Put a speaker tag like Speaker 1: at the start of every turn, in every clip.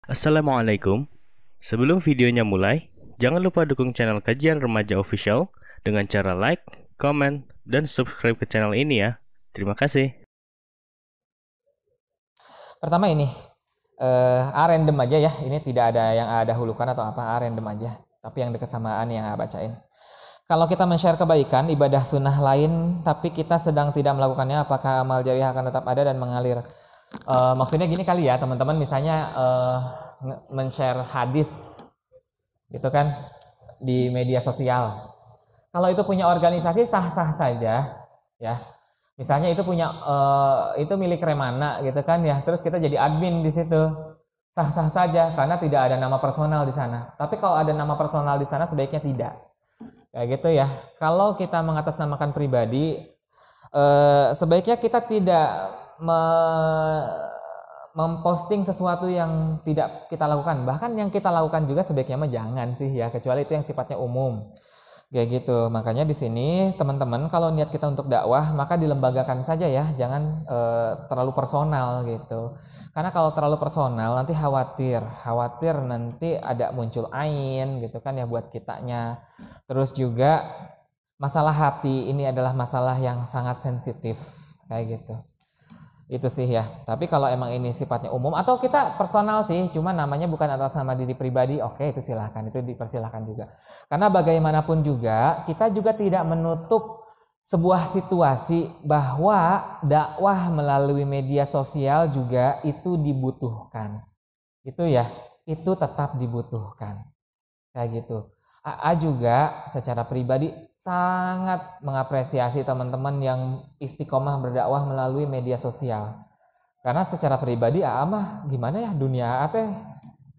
Speaker 1: Assalamualaikum. Sebelum videonya mulai, jangan lupa dukung channel Kajian Remaja Official dengan cara like, comment, dan subscribe ke channel ini ya. Terima kasih.
Speaker 2: Pertama ini, random aja ya. Ini tidak ada yang ada hulukan atau apa, random aja. Tapi yang dekat samaan yang bacain. Kalau kita men-share kebaikan, ibadah sunnah lain, tapi kita sedang tidak melakukannya, apakah amal jariah akan tetap ada dan mengalir? Maksudnya gini kali ya, teman-teman, misalnya men-share hadis, gitu kan, di media sosial. Kalau itu punya organisasi sah-sah saja, ya. Misalnya itu punya itu milik Remana gitu kan ya. Terus kita jadi admin di situ. Sah-sah saja karena tidak ada nama personal di sana. Tapi kalau ada nama personal di sana sebaiknya tidak. Kayak gitu ya. Kalau kita mengatasnamakan pribadi, sebaiknya kita tidak memposting sesuatu yang tidak kita lakukan. Bahkan yang kita lakukan juga sebaiknya mah jangan sih ya, kecuali itu yang sifatnya umum. Kayak gitu. Makanya di sini teman-teman kalau niat kita untuk dakwah maka dilembagakan saja ya, jangan terlalu personal gitu. Karena kalau terlalu personal nanti khawatir nanti ada muncul ain gitu kan ya buat kitanya. Terus juga masalah hati ini adalah masalah yang sangat sensitif kayak gitu. Itu sih ya. Tapi kalau emang ini sifatnya umum atau kita personal sih, cuma namanya bukan atas nama diri pribadi, oke itu silahkan, itu dipersilahkan juga. Karena bagaimanapun juga kita juga tidak menutup sebuah situasi bahwa dakwah melalui media sosial juga itu dibutuhkan. Itu ya, itu tetap dibutuhkan. Kayak gitu. AA juga secara pribadi sangat mengapresiasi teman-teman yang istiqomah berdakwah melalui media sosial. Karena secara pribadi AA mah gimana ya, dunia AA teh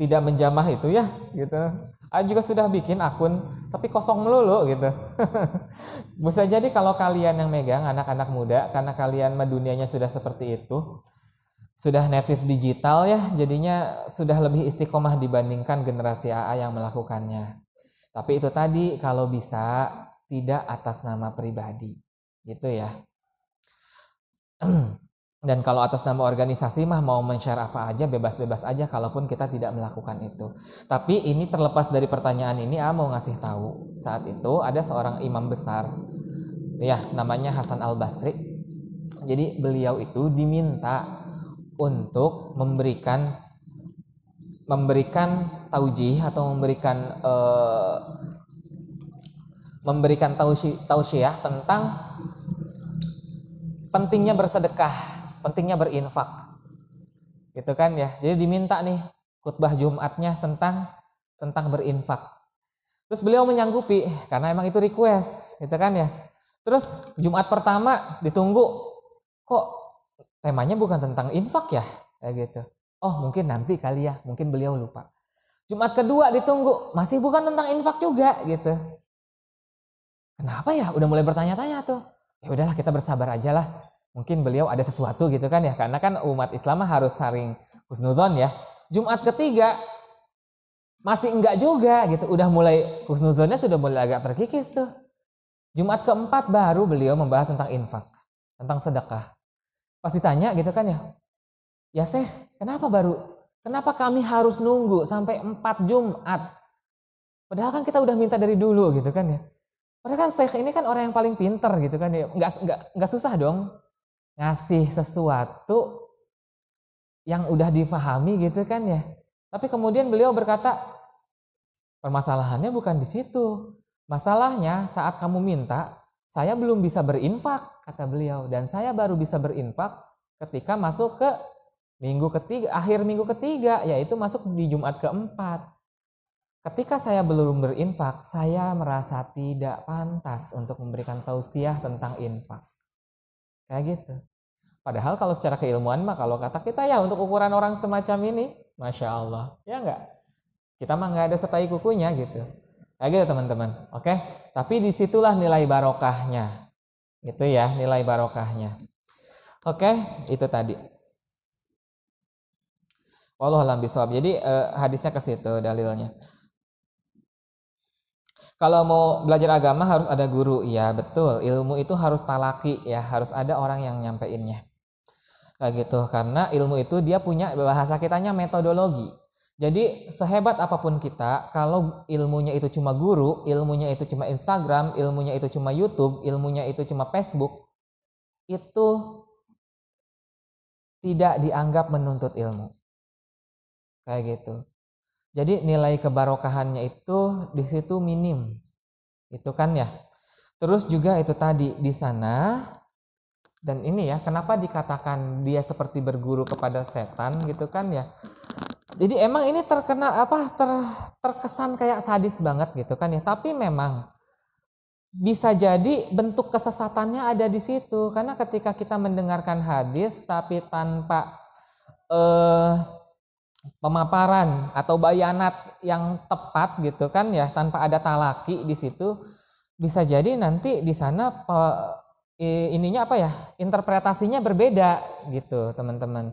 Speaker 2: tidak menjamah itu ya gitu. AA juga sudah bikin akun tapi kosong melulu gitu. Bisa jadi kalau kalian yang megang anak-anak muda karena kalian mah dunianya sudah seperti itu, sudah native digital ya, jadinya sudah lebih istiqomah dibandingkan generasi AA yang melakukannya. Tapi itu tadi kalau bisa tidak atas nama pribadi, gitu ya. Dan kalau atas nama organisasi mah mau men-share apa aja bebas-bebas aja kalaupun kita tidak melakukan itu. Tapi ini terlepas dari pertanyaan ini, mau ngasih tahu saat itu ada seorang imam besar, ya namanya Hasan Al Basri. Jadi beliau itu diminta untuk memberikan taujih atau memberikan tausiah tentang pentingnya bersedekah, pentingnya berinfak. Gitu kan ya. Jadi diminta nih khutbah Jumatnya tentang berinfak. Terus beliau menyanggupi karena emang itu request, gitu kan ya. Terus Jumat pertama ditunggu, kok temanya bukan tentang infak ya, kayak gitu. Oh mungkin nanti kali ya, mungkin beliau lupa. Jumat kedua ditunggu, masih bukan tentang infak juga gitu. Kenapa ya? Udah mulai bertanya-tanya tuh. Ya udahlah kita bersabar aja lah. Mungkin beliau ada sesuatu gitu kan ya, karena kan umat Islam harus saling husnudzon ya. Jumat ketiga masih enggak juga gitu, udah mulai husnudzonnya sudah mulai agak terkikis tuh. Jumat keempat baru beliau membahas tentang infak, tentang sedekah. Pas ditanya gitu kan ya Syekh, kenapa baru? Kenapa kami harus nunggu sampai 4 Jumat? Padahal kan kita udah minta dari dulu gitu kan ya. Padahal kan Syekh ini kan orang yang paling pinter gitu kan ya. Nggak susah dong ngasih sesuatu yang udah difahami gitu kan ya. Tapi kemudian beliau berkata, permasalahannya bukan di situ. Masalahnya saat kamu minta, saya belum bisa berinfak, kata beliau. Dan saya baru bisa berinfak ketika masuk ke minggu ketiga, akhir minggu ketiga, yaitu masuk di Jumat keempat. Ketika saya belum berinfak, saya merasa tidak pantas untuk memberikan tausiah tentang infak. Kayak gitu. Padahal kalau secara keilmuan mah kalau kata kita ya untuk ukuran orang semacam ini, Masya Allah, ya enggak? Kita mah nggak ada setai kukunya gitu. Kayak gitu teman-teman. Oke, tapi disitulah nilai barokahnya. Gitu ya, nilai barokahnya. Oke, itu tadi. Wallahu a'lam bishawab. Jadi hadisnya ke situ dalilnya. Kalau mau belajar agama harus ada guru, ya betul. Ilmu itu harus talaki, ya harus ada orang yang nyampeinnya. Kayak gitu, karena ilmu itu dia punya bahasa kitanya metodologi. Jadi sehebat apapun kita, kalau ilmunya itu cuma guru, ilmunya itu cuma Instagram, ilmunya itu cuma YouTube, ilmunya itu cuma Facebook, itu tidak dianggap menuntut ilmu. Kayak gitu. Jadi nilai kebarokahannya itu di situ minim. Itu kan ya. Terus juga itu tadi di sana, dan ini ya, kenapa dikatakan dia seperti berguru kepada setan gitu kan ya. Jadi emang ini terkesan kayak sadis banget gitu kan ya. Tapi memang bisa jadi bentuk kesesatannya ada di situ. Karena ketika kita mendengarkan hadis tapi tanpa pemaparan atau bayanat yang tepat gitu kan ya, tanpa ada talaki di situ, bisa jadi nanti di sana ininya apa ya, interpretasinya berbeda gitu teman-teman.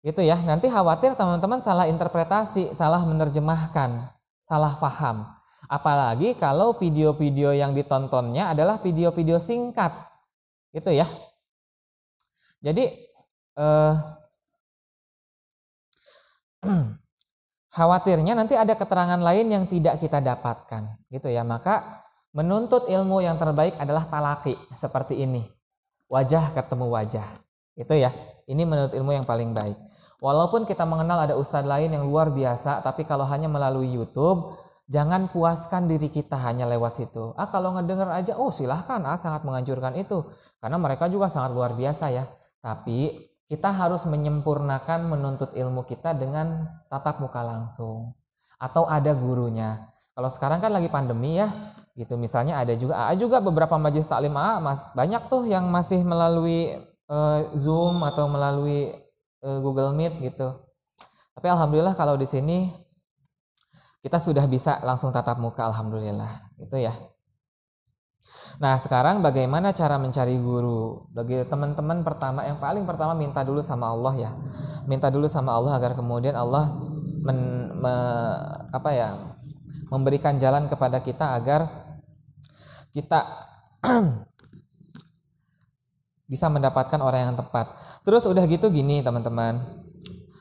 Speaker 2: Gitu ya, nanti khawatir teman-teman salah interpretasi, salah menerjemahkan, salah paham. Apalagi kalau video-video yang ditontonnya adalah video-video singkat. Gitu ya. Jadi khawatirnya nanti ada keterangan lain yang tidak kita dapatkan. Gitu ya, maka menuntut ilmu yang terbaik adalah talaki seperti ini. Wajah ketemu wajah. Gitu ya. Ini menurut ilmu yang paling baik. Walaupun kita mengenal ada ustadz lain yang luar biasa, tapi kalau hanya melalui YouTube, jangan puaskan diri kita hanya lewat situ. Kalau ngedenger aja, oh silahkan, sangat menganjurkan itu. Karena mereka juga sangat luar biasa ya. Tapi kita harus menyempurnakan menuntut ilmu kita dengan tatap muka langsung. Atau ada gurunya. Kalau sekarang kan lagi pandemi ya, gitu. Misalnya ada juga beberapa majelis taklim banyak tuh yang masih melalui Zoom atau melalui Google Meet gitu. Tapi alhamdulillah kalau di sini kita sudah bisa langsung tatap muka, alhamdulillah. Gitu ya. Nah, sekarang bagaimana cara mencari guru? Bagi teman-teman yang paling pertama minta dulu sama Allah ya. Minta dulu sama Allah agar kemudian Allah memberikan jalan kepada kita agar kita bisa mendapatkan orang yang tepat. Terus udah gitu gini teman-teman.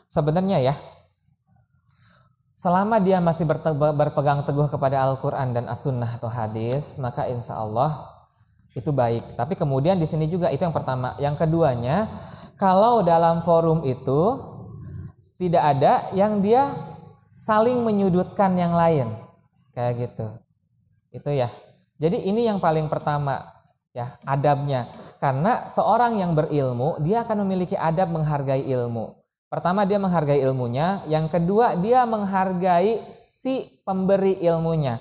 Speaker 2: Sebenarnya ya, selama dia masih berpegang teguh kepada Al-Quran dan As-Sunnah atau hadis, maka insya Allah itu baik. Tapi kemudian di sini juga itu yang pertama. Yang keduanya, kalau dalam forum itu tidak ada yang dia saling menyudutkan yang lain. Kayak gitu. Itu ya. Jadi ini yang paling pertama. Ya, adabnya. Karena seorang yang berilmu, dia akan memiliki adab menghargai ilmu. Pertama, dia menghargai ilmunya. Yang kedua, dia menghargai si pemberi ilmunya.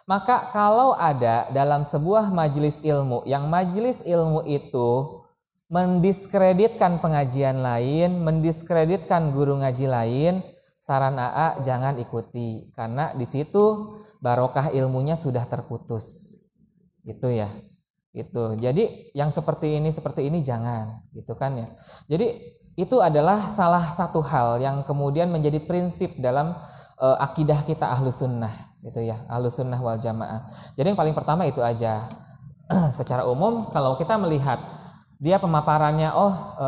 Speaker 2: Maka kalau ada dalam sebuah majelis ilmu, yang majelis ilmu itu mendiskreditkan pengajian lain, mendiskreditkan guru ngaji lain, saran AA jangan ikuti. Karena di situ barokah ilmunya sudah terputus. Gitu ya. Gitu. Jadi yang seperti ini jangan, gitu kan ya. Jadi itu adalah salah satu hal yang kemudian menjadi prinsip dalam akidah kita Ahlus Sunnah, gitu ya, Ahlus Sunnah wal Jamaah. Jadi yang paling pertama itu aja. Secara umum kalau kita melihat dia pemaparannya,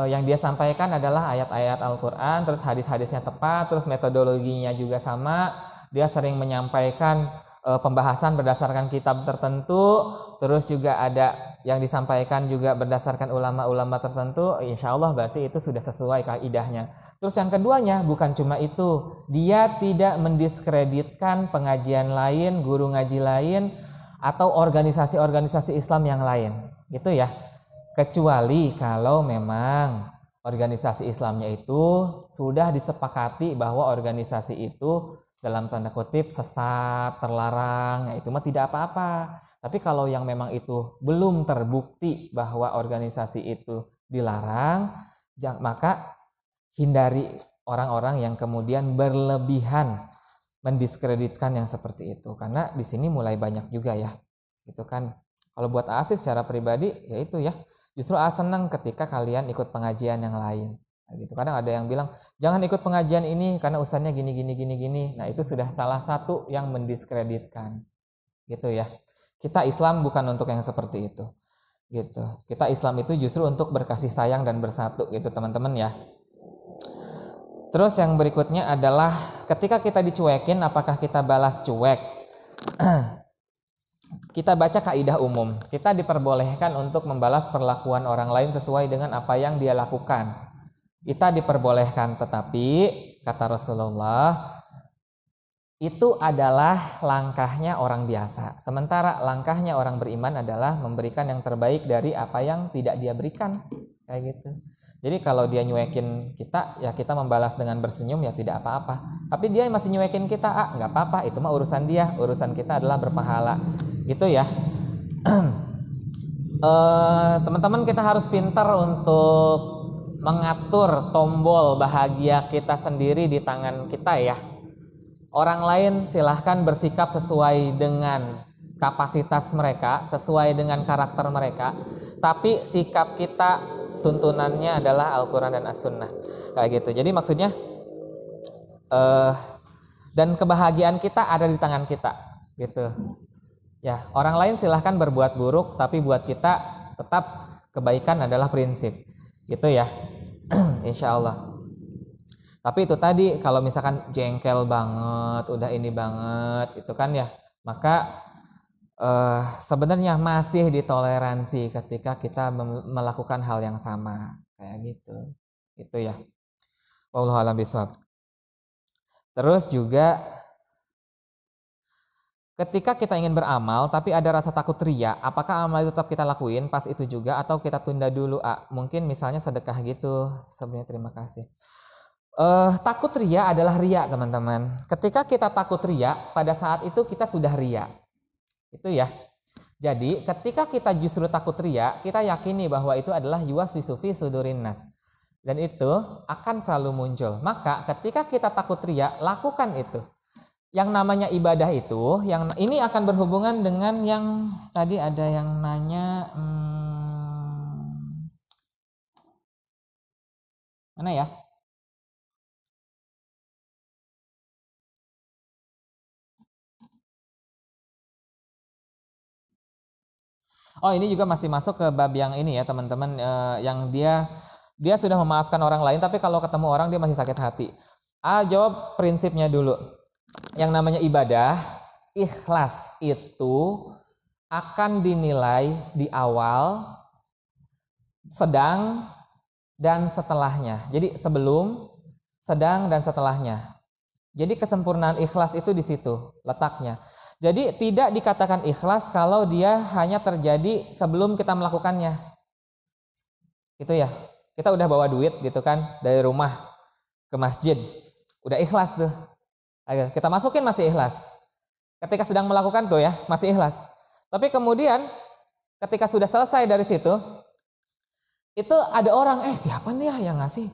Speaker 2: yang dia sampaikan adalah ayat-ayat Al-Quran, terus hadis-hadisnya tepat, terus metodologinya juga sama, dia sering menyampaikan pembahasan berdasarkan kitab tertentu, terus juga ada yang disampaikan juga berdasarkan ulama-ulama tertentu, insya Allah berarti itu sudah sesuai kaidahnya. Terus yang keduanya bukan cuma itu, dia tidak mendiskreditkan pengajian lain, guru ngaji lain, atau organisasi-organisasi Islam yang lain, gitu ya. Kecuali kalau memang organisasi Islamnya itu sudah disepakati bahwa organisasi itu dalam tanda kutip sesat, terlarang, itu mah tidak apa-apa. Tapi kalau yang memang itu belum terbukti bahwa organisasi itu dilarang, maka hindari orang-orang yang kemudian berlebihan mendiskreditkan yang seperti itu. Karena di sini mulai banyak juga ya. Gitu kan. Kalau buat Asis secara pribadi ya itu ya. Justru senang ketika kalian ikut pengajian yang lain. Gitu. Kadang ada yang bilang jangan ikut pengajian ini karena ustadznya gini. Nah itu sudah salah satu yang mendiskreditkan, gitu ya. Kita Islam bukan untuk yang seperti itu, gitu. Kita Islam itu justru untuk berkasih sayang dan bersatu, gitu teman-teman ya. Terus yang berikutnya adalah ketika kita dicuekin, apakah kita balas cuek? Kita baca kaidah umum. Kita diperbolehkan untuk membalas perlakuan orang lain sesuai dengan apa yang dia lakukan. Kita diperbolehkan, tetapi kata Rasulullah, itu adalah langkahnya orang biasa. Sementara langkahnya orang beriman adalah memberikan yang terbaik dari apa yang tidak dia berikan. Kayak gitu. Jadi kalau dia nyuekin kita, ya kita membalas dengan bersenyum, ya tidak apa-apa. Tapi dia masih nyuekin kita, nggak apa-apa, itu mah urusan dia. Urusan kita adalah berpahala. Gitu ya. Teman-teman, kita harus pintar untuk mengatur tombol bahagia kita sendiri di tangan kita ya. Orang lain silahkan bersikap sesuai dengan kapasitas mereka, sesuai dengan karakter mereka. Tapi sikap kita, tuntunannya adalah Al-Quran dan As-Sunnah. Kayak gitu. Jadi maksudnya dan kebahagiaan kita ada di tangan kita. Gitu. Ya, orang lain silahkan berbuat buruk, tapi buat kita tetap kebaikan adalah prinsip. Gitu ya. Insya Allah. Tapi itu tadi, kalau misalkan jengkel banget, udah ini banget, itu kan ya, maka sebenarnya masih ditoleransi ketika kita melakukan hal yang sama, kayak gitu. Itu ya. Wallahu a'lam bishawab. Terus juga ketika kita ingin beramal tapi ada rasa takut riya, apakah amal itu tetap kita lakuin pas itu juga atau kita tunda dulu? Mungkin misalnya sedekah gitu. Sebenarnya terima kasih. Takut riya adalah riya, teman-teman. Ketika kita takut riya, pada saat itu kita sudah riya. Itu ya. Jadi ketika kita justru takut riya, kita yakini bahwa itu adalah yuwaswisu fi sudurin nas. Dan itu akan selalu muncul. Maka ketika kita takut riya, lakukan itu. Yang namanya ibadah itu, yang ini akan berhubungan dengan yang tadi ada yang nanya, mana ya? Oh, ini juga masih masuk ke bab yang ini ya, teman-teman, yang dia sudah memaafkan orang lain, tapi kalau ketemu orang dia masih sakit hati. Jawab prinsipnya dulu. Yang namanya ibadah, ikhlas itu akan dinilai di awal, sedang, dan setelahnya. Jadi sebelum, sedang, dan setelahnya. Jadi kesempurnaan ikhlas itu di situ letaknya. Jadi tidak dikatakan ikhlas kalau dia hanya terjadi sebelum kita melakukannya. Itu ya. Kita udah bawa duit gitu kan dari rumah ke masjid. Udah ikhlas tuh. Ayo, kita masukin masih ikhlas. Ketika sedang melakukan tuh ya, masih ikhlas. Tapi kemudian ketika sudah selesai dari situ, itu ada orang, siapa nih ya yang ngasih?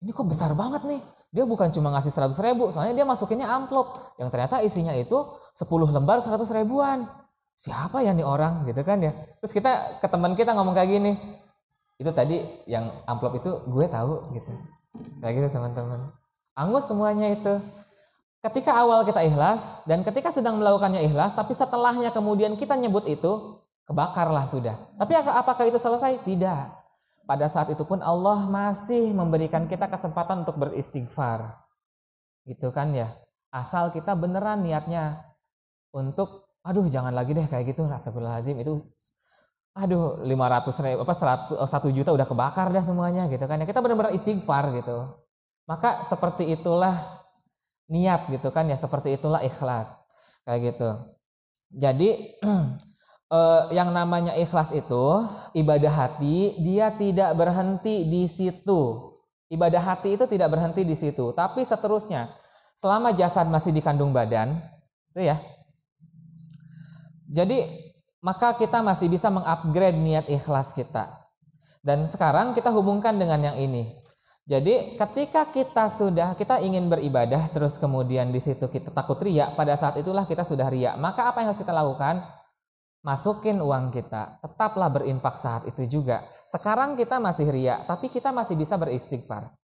Speaker 2: Ini kok besar banget nih. Dia bukan cuma ngasih 100.000, soalnya dia masukinnya amplop yang ternyata isinya itu 10 lembar 100 ribuan. Siapa ya nih orang gitu kan ya. Terus kita ke teman kita ngomong kayak gini, itu tadi yang amplop itu gue tahu gitu. Kayak gitu teman-teman. Angus semuanya itu. Ketika awal kita ikhlas dan ketika sedang melakukannya ikhlas, tapi setelahnya kemudian kita nyebut itu, kebakarlah sudah. Tapi apakah itu selesai? Tidak. Pada saat itu pun Allah masih memberikan kita kesempatan untuk beristighfar. Gitu kan ya. Asal kita beneran niatnya untuk, jangan lagi deh kayak gitu. Astagfirullahaladzim, itu 500.000 1 juta udah kebakar dah semuanya gitu kan ya. Kita benar-benar istighfar gitu. Maka seperti itulah niat gitu kan ya, seperti itulah ikhlas. Kayak gitu. Jadi yang namanya ikhlas itu ibadah hati, dia tidak berhenti di situ. Ibadah hati itu tidak berhenti di situ, tapi seterusnya selama jasad masih dikandung badan, itu ya. Jadi maka kita masih bisa mengupgrade niat ikhlas kita. Dan sekarang kita hubungkan dengan yang ini. Jadi ketika kita ingin beribadah terus kemudian di situ kita takut riya, pada saat itulah kita sudah riya. Maka apa yang harus kita lakukan? Masukin uang kita, tetaplah berinfak saat itu juga. Sekarang kita masih riya, tapi kita masih bisa beristighfar.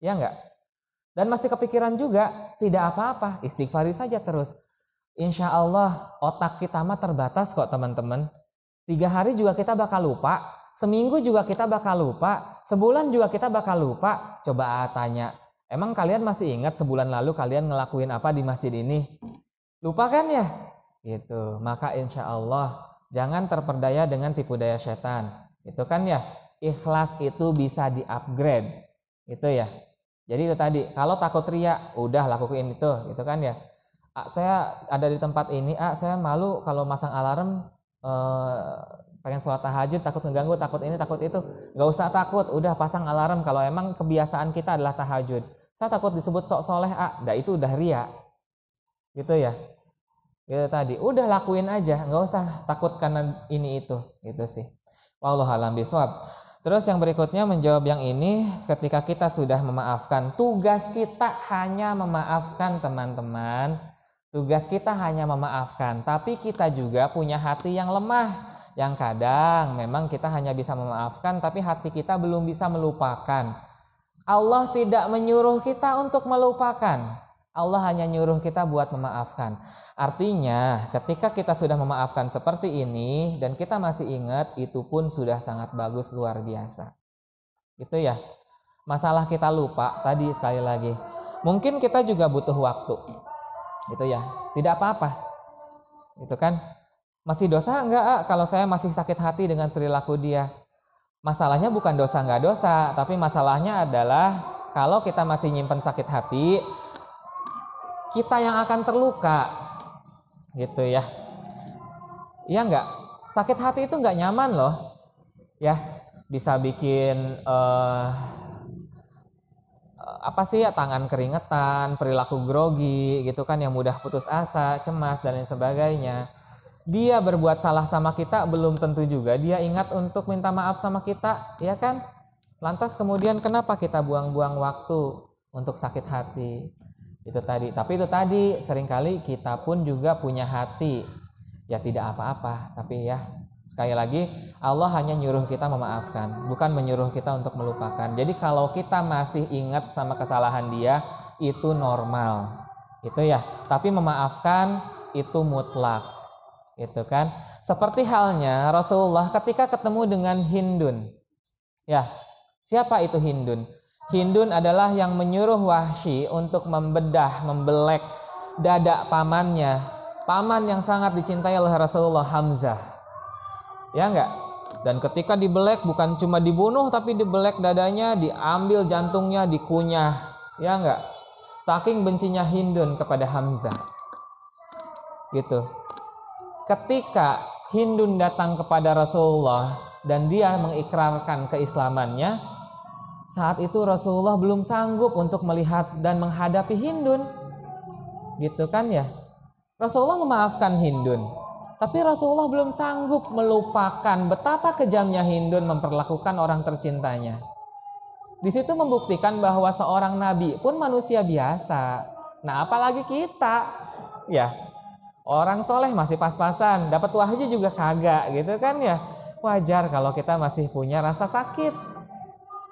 Speaker 2: Ya enggak? Dan masih kepikiran juga, tidak apa-apa, istighfari saja terus. Insya Allah otak kita mah terbatas kok teman-teman. 3 hari juga kita bakal lupa, seminggu juga kita bakal lupa, sebulan juga kita bakal lupa. Coba tanya, Emang kalian masih ingat sebulan lalu kalian ngelakuin apa di masjid ini? Lupa kan ya? Gitu. Maka insya Allah jangan terperdaya dengan tipu daya setan. Itu kan ya. Ikhlas itu bisa di-upgrade. Itu ya. Jadi itu tadi, kalau takut riya, udah lakuin itu, gitu kan ya. Saya ada di tempat ini, saya malu kalau masang alarm pengen sholat tahajud, takut ngeganggu, takut ini, takut itu. Gak usah takut, udah pasang alarm kalau emang kebiasaan kita adalah tahajud. Saya takut disebut sok soleh, itu udah riya. Gitu ya. Gitu tadi, udah lakuin aja, gak usah takut karena ini itu, gitu sih. Wallahu a'lam bishawab. Terus yang berikutnya menjawab yang ini, ketika kita sudah memaafkan, tugas kita hanya memaafkan teman-teman. Tugas kita hanya memaafkan, tapi kita juga punya hati yang lemah. Yang kadang memang kita hanya bisa memaafkan, tapi hati kita belum bisa melupakan. Allah tidak menyuruh kita untuk melupakan. Allah hanya nyuruh kita buat memaafkan. Artinya ketika kita sudah memaafkan seperti ini dan kita masih ingat, itu pun sudah sangat bagus, luar biasa. Itu ya. Masalah kita lupa tadi sekali lagi. Mungkin kita juga butuh waktu. Itu ya. Tidak apa-apa. Itu kan. Masih dosa enggak kalau saya masih sakit hati dengan perilaku dia? Masalahnya bukan dosa enggak dosa, tapi masalahnya adalah kalau kita masih nyimpen sakit hati, kita yang akan terluka, gitu ya. Iya enggak? Sakit hati itu enggak nyaman loh, ya. Bisa bikin tangan keringetan, perilaku grogi, gitu kan, yang mudah putus asa, cemas dan lain sebagainya. Dia berbuat salah sama kita belum tentu juga dia ingat untuk minta maaf sama kita, ya kan? Lantas kemudian kenapa kita buang-buang waktu untuk sakit hati? Itu tadi. Tapi itu tadi, seringkali kita pun juga punya hati. Ya tidak apa-apa, tapi ya sekali lagi Allah hanya nyuruh kita memaafkan, bukan menyuruh kita untuk melupakan. Jadi kalau kita masih ingat sama kesalahan dia, itu normal. Itu ya. Tapi memaafkan itu mutlak. Itu kan. Seperti halnya Rasulullah ketika ketemu dengan Hindun. Ya, siapa itu Hindun? Hindun adalah yang menyuruh Wahsy untuk membelek dada pamannya. Paman yang sangat dicintai oleh Rasulullah, Hamzah. Ya enggak? Dan ketika dibelek bukan cuma dibunuh, tapi dibelek dadanya, diambil jantungnya, dikunyah. Ya enggak? Saking bencinya Hindun kepada Hamzah. Gitu. Ketika Hindun datang kepada Rasulullah dan dia mengikrarkan keislamannya, saat itu Rasulullah belum sanggup untuk melihat dan menghadapi Hindun. Gitu kan ya. Rasulullah memaafkan Hindun, tapi Rasulullah belum sanggup melupakan betapa kejamnya Hindun memperlakukan orang tercintanya. Di situ membuktikan bahwa seorang nabi pun manusia biasa. Nah, apalagi kita. Ya. Orang soleh masih pas-pasan, dapat wahyu juga kagak, gitu kan ya. Wajar kalau kita masih punya rasa sakit.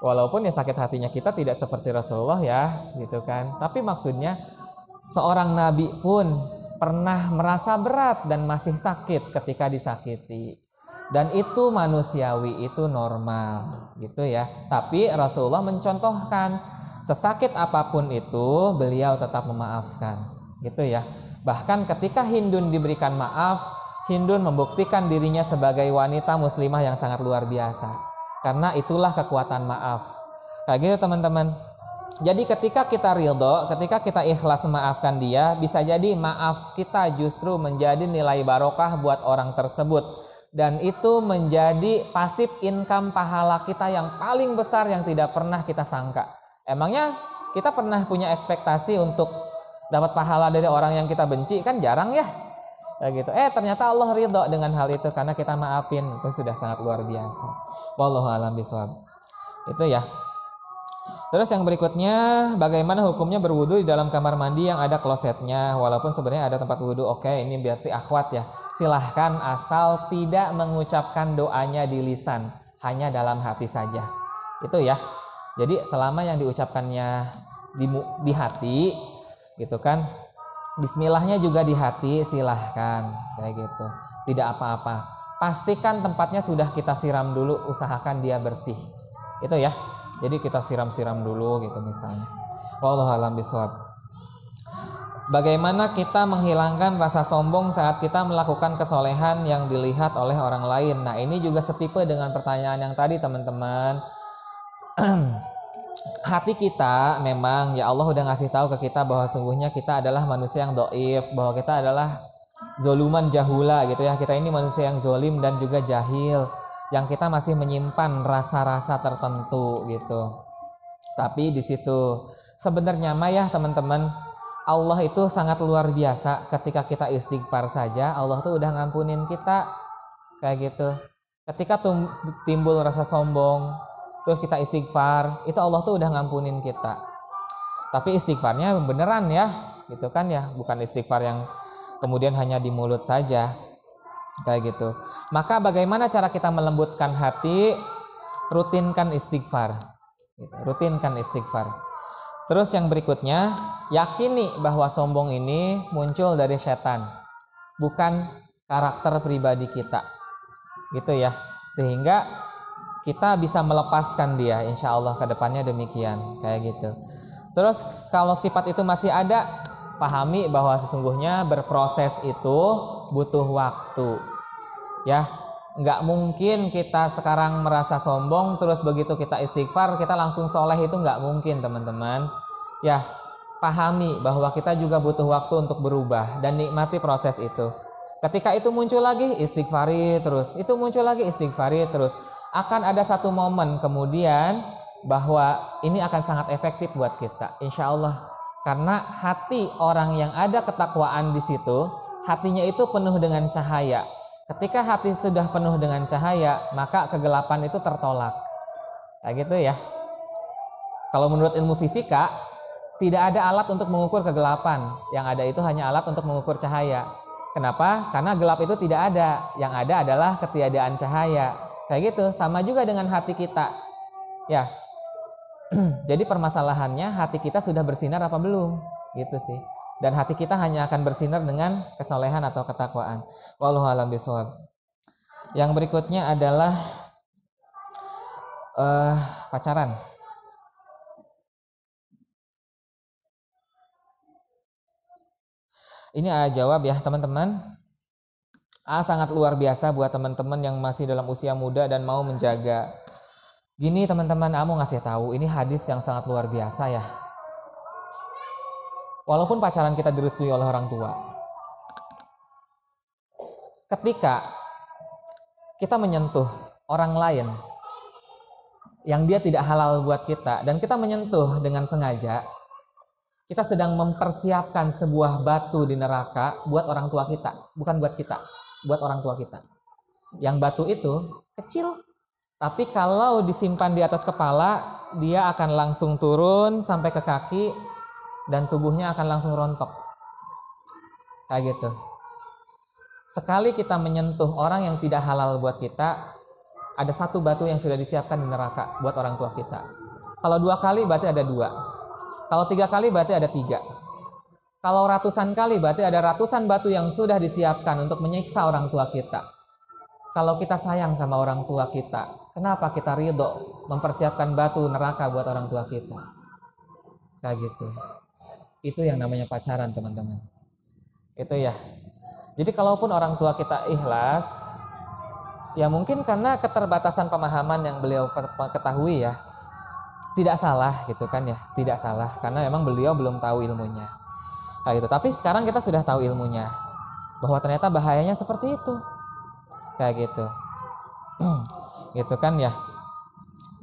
Speaker 2: Walaupun ya sakit hatinya kita tidak seperti Rasulullah ya, gitu kan. Tapi maksudnya seorang nabi pun pernah merasa berat dan masih sakit ketika disakiti. Dan itu manusiawi, itu normal, gitu ya. Tapi Rasulullah mencontohkan sesakit apapun itu beliau tetap memaafkan, gitu ya. Bahkan ketika Hindun diberikan maaf, Hindun membuktikan dirinya sebagai wanita muslimah yang sangat luar biasa. Karena itulah kekuatan maaf. Kayak gitu teman-teman. Jadi ketika kita ridho, ketika kita ikhlas memaafkan dia, bisa jadi maaf kita justru menjadi nilai barokah buat orang tersebut. Dan itu menjadi pasif income pahala kita yang paling besar yang tidak pernah kita sangka. Emangnya kita pernah punya ekspektasi untuk dapat pahala dari orang yang kita benci? Kan jarang ya. Kayak gitu. Ternyata Allah ridho dengan hal itu karena kita maafin. Itu sudah sangat luar biasa. Wallahu a'lam bishawab. Itu ya. Terus yang berikutnya, bagaimana hukumnya berwudu di dalam kamar mandi yang ada klosetnya walaupun sebenarnya ada tempat wudu? Oke, ini berarti akhwat ya. Silahkan asal tidak mengucapkan doanya di lisan, hanya dalam hati saja. Itu ya. Jadi selama yang diucapkannya di hati, gitu kan, bismillahnya juga di hati, silahkan, kayak gitu, tidak apa-apa. Pastikan tempatnya sudah kita siram dulu, usahakan dia bersih, itu ya. Jadi kita siram-siram dulu gitu misalnya. Wallahu a'lam bishawab. Bagaimana kita menghilangkan rasa sombong saat kita melakukan kesolehan yang dilihat oleh orang lain? Nah, ini juga setipe dengan pertanyaan yang tadi, teman-teman. Hati kita memang, ya Allah udah ngasih tahu ke kita bahwa sungguhnya kita adalah manusia yang doif, bahwa kita adalah zoluman jahula gitu ya. Kita ini manusia yang zolim dan juga jahil, yang kita masih menyimpan rasa-rasa tertentu gitu. Tapi di situ sebenarnya mah ya teman-teman, Allah itu sangat luar biasa. Ketika kita istighfar saja, Allah tuh udah ngampunin kita kayak gitu. Ketika timbul rasa sombong, terus kita istighfar, itu Allah tuh udah ngampunin kita. Tapi istighfarnya beneran ya, gitu kan ya, bukan istighfar yang kemudian hanya di mulut saja, kayak gitu. Maka bagaimana cara kita melembutkan hati? Rutinkan istighfar, gitu. Rutinkan istighfar. Terus yang berikutnya, yakini bahwa sombong ini muncul dari setan, bukan karakter pribadi kita, gitu ya. Sehingga kita bisa melepaskan dia, insya Allah ke depannya demikian, kayak gitu. Terus kalau sifat itu masih ada, pahami bahwa sesungguhnya berproses itu butuh waktu, ya. Nggak mungkin kita sekarang merasa sombong terus begitu kita istighfar kita langsung soleh, itu nggak mungkin teman-teman. Ya, pahami bahwa kita juga butuh waktu untuk berubah dan nikmati proses itu. Ketika itu muncul lagi istighfari terus, itu muncul lagi istighfari terus. Akan ada satu momen kemudian bahwa ini akan sangat efektif buat kita, insya Allah. Karena hati orang yang ada ketakwaan di situ, hatinya itu penuh dengan cahaya. Ketika hati sudah penuh dengan cahaya, maka kegelapan itu tertolak. Kayak gitu ya. Kalau menurut ilmu fisika, tidak ada alat untuk mengukur kegelapan. Yang ada itu hanya alat untuk mengukur cahaya. Kenapa? Karena gelap itu tidak ada. Yang ada adalah ketiadaan cahaya. Kayak gitu. Sama juga dengan hati kita. Ya. Jadi permasalahannya hati kita sudah bersinar apa belum? Gitu sih. Dan hati kita hanya akan bersinar dengan kesolehan atau ketakwaan. Wallahu a'lam bishawab. Yang berikutnya adalah pacaran. Ini jawab ya teman-teman. Sangat luar biasa buat teman-teman yang masih dalam usia muda dan mau menjaga. Gini teman-teman, mau ngasih tahu ini hadis yang sangat luar biasa ya. Walaupun pacaran kita direstui oleh orang tua, ketika kita menyentuh orang lain yang dia tidak halal buat kita dan kita menyentuh dengan sengaja, kita sedang mempersiapkan sebuah batu di neraka buat orang tua kita, bukan buat kita, buat orang tua kita. Yang batu itu kecil, tapi kalau disimpan di atas kepala, dia akan langsung turun sampai ke kaki dan tubuhnya akan langsung rontok. Kayak gitu. Sekali kita menyentuh orang yang tidak halal buat kita, ada satu batu yang sudah disiapkan di neraka buat orang tua kita. Kalau 2 kali berarti ada 2. Kalau 3 kali berarti ada 3. Kalau ratusan kali berarti ada ratusan batu yang sudah disiapkan untuk menyiksa orang tua kita. Kalau kita sayang sama orang tua kita, kenapa kita ridho mempersiapkan batu neraka buat orang tua kita? Kayak gitu. Itu yang namanya pacaran teman-teman. Itu ya. Jadi kalaupun orang tua kita ikhlas, ya mungkin karena keterbatasan pemahaman yang beliau ketahui ya, tidak salah gitu kan ya, tidak salah karena memang beliau belum tahu ilmunya. Nah, gitu. Tapi sekarang kita sudah tahu ilmunya, bahwa ternyata bahayanya seperti itu, kayak gitu, gitu kan ya.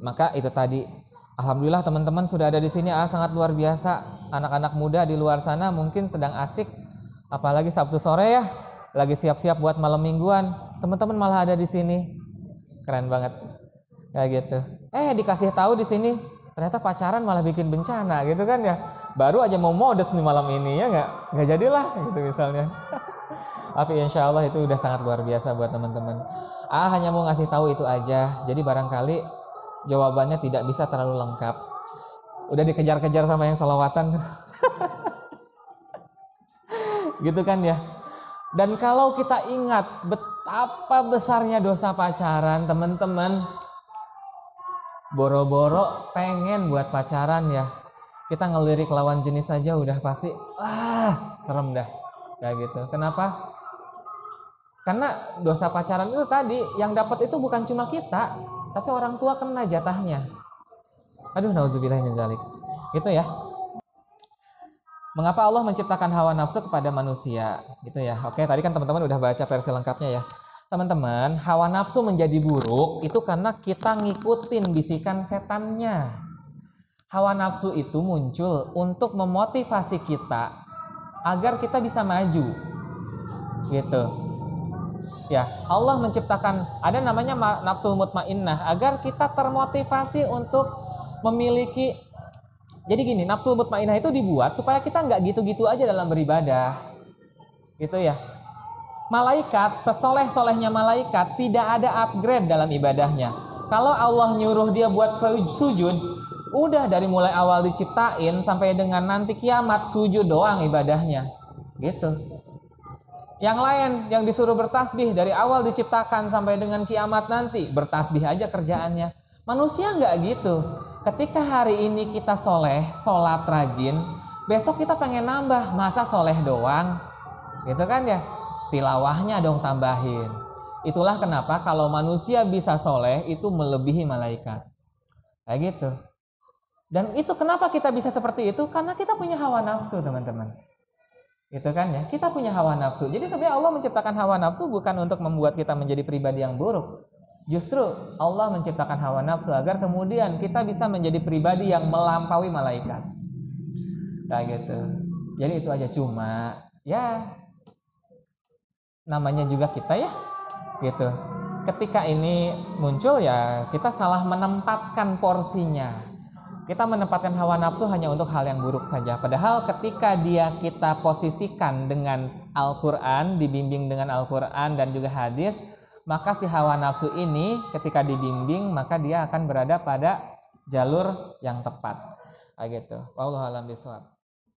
Speaker 2: Maka itu tadi. Alhamdulillah teman-teman sudah ada di sini, sangat luar biasa. Anak-anak muda di luar sana mungkin sedang asik, apalagi Sabtu sore ya, lagi siap-siap buat malam mingguan. Teman-teman malah ada di sini, keren banget, kayak gitu. Dikasih tahu di sini, ternyata pacaran malah bikin bencana, gitu kan ya. Baru aja mau modus nih malam ini ya nggak jadilah, gitu misalnya. Tapi insya Allah itu udah sangat luar biasa buat teman-teman. Hanya mau ngasih tahu itu aja. Jadi barangkali jawabannya tidak bisa terlalu lengkap. Udah dikejar-kejar sama yang selawatan. Gitu kan ya. Dan kalau kita ingat betapa besarnya dosa pacaran, teman-teman, boro-boro pengen buat pacaran ya. Kita ngelirik lawan jenis saja udah pasti serem dah. Kayak gitu. Kenapa? Karena dosa pacaran itu tadi yang dapat itu bukan cuma kita, tapi orang tua kena jatahnya. Aduh, nauzubillah min dzalik. Gitu ya. Mengapa Allah menciptakan hawa nafsu kepada manusia? Gitu ya. Oke, tadi kan teman-teman udah baca versi lengkapnya ya. Teman-teman, hawa nafsu menjadi buruk itu karena kita ngikutin bisikan setannya. Hawa nafsu itu muncul untuk memotivasi kita agar kita bisa maju. Gitu. Ya, Allah menciptakan ada namanya nafsul mutmainnah agar kita termotivasi untuk memiliki. Jadi gini, nafsul mutmainnah itu dibuat supaya kita nggak gitu-gitu aja dalam beribadah. Gitu ya. Malaikat, sesoleh-solehnya malaikat tidak ada upgrade dalam ibadahnya. Kalau Allah nyuruh dia buat sujud, udah dari mulai awal diciptain sampai dengan nanti kiamat sujud doang ibadahnya. Gitu. Yang lain yang disuruh bertasbih dari awal diciptakan sampai dengan kiamat nanti bertasbih aja kerjaannya. Manusia nggak gitu. Ketika hari ini kita soleh, sholat rajin, besok kita pengen nambah, masa soleh doang? Gitu kan ya? Tilawahnya dong tambahin. Itulah kenapa kalau manusia bisa soleh itu melebihi malaikat. Kayak gitu. Dan itu kenapa kita bisa seperti itu? Karena kita punya hawa nafsu, teman-teman. Gitu kan ya? Kita punya hawa nafsu. Jadi sebenarnya Allah menciptakan hawa nafsu bukan untuk membuat kita menjadi pribadi yang buruk. Justru Allah menciptakan hawa nafsu agar kemudian kita bisa menjadi pribadi yang melampaui malaikat. Kayak gitu. Jadi itu aja, cuma ya namanya juga kita ya. Gitu. Ketika ini muncul ya kita salah menempatkan porsinya. Kita menempatkan hawa nafsu hanya untuk hal yang buruk saja. Padahal ketika kita posisikan dengan Al-Quran, dibimbing dengan Al-Quran dan juga hadis, maka si hawa nafsu ini ketika dibimbing, maka dia akan berada pada jalur yang tepat. Kayak gitu. Wallahu a'lam bishawab.